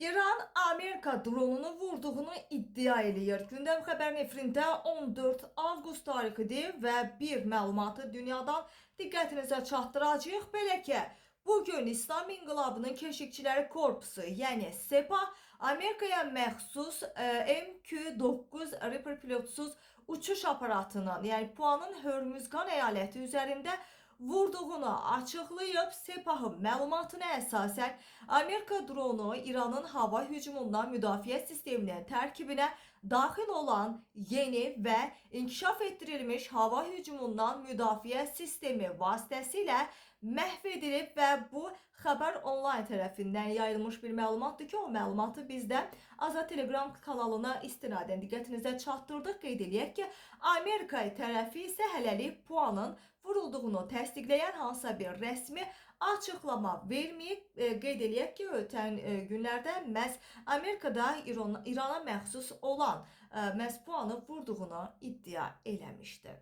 İran Amerika dronunu vurduğunu iddia eləyir. Gündəm xəbər nefrində 14 avqust tarixidir və bir məlumatı dünyadan diqqətinizə çatdıracağıq. Belə ki, bugün İslam İnqilabının Keşikçiləri Korpusu, yəni SEPA, Amerikaya məxsus MQ-9 Reaper pilotsuz uçuş aparatının, yəni PUA'nın Hörmüzgan əyaləti üzərində vurduğunu açıqlayıb. SEPA-nın məlumatına əsasən Amerika dronu İranın hava hücumundan müdafiə sisteminin tərkibinə daxil olan yeni və inkişaf etdirilmiş hava hücumundan müdafiə sistemi vasitəsilə məhv edilib və bu xəbər online tərəfindən yayılmış bir məlumatdır ki, o məlumatı biz də Azad Telegram kanalına istinadən diqqətinizə çatdırdıq. Qeyd eləyək ki, Amerika tərəfi isə hələlik PUA'nın vurulduğunu təsdiqləyən hansısa bir rəsmi açıqlama verməyib. Qeyd eləyək ki, ötən günlərdə məhz Amerikada İrana məxsus olan məhz PUA'nı vurduğunu iddia eləmişdi.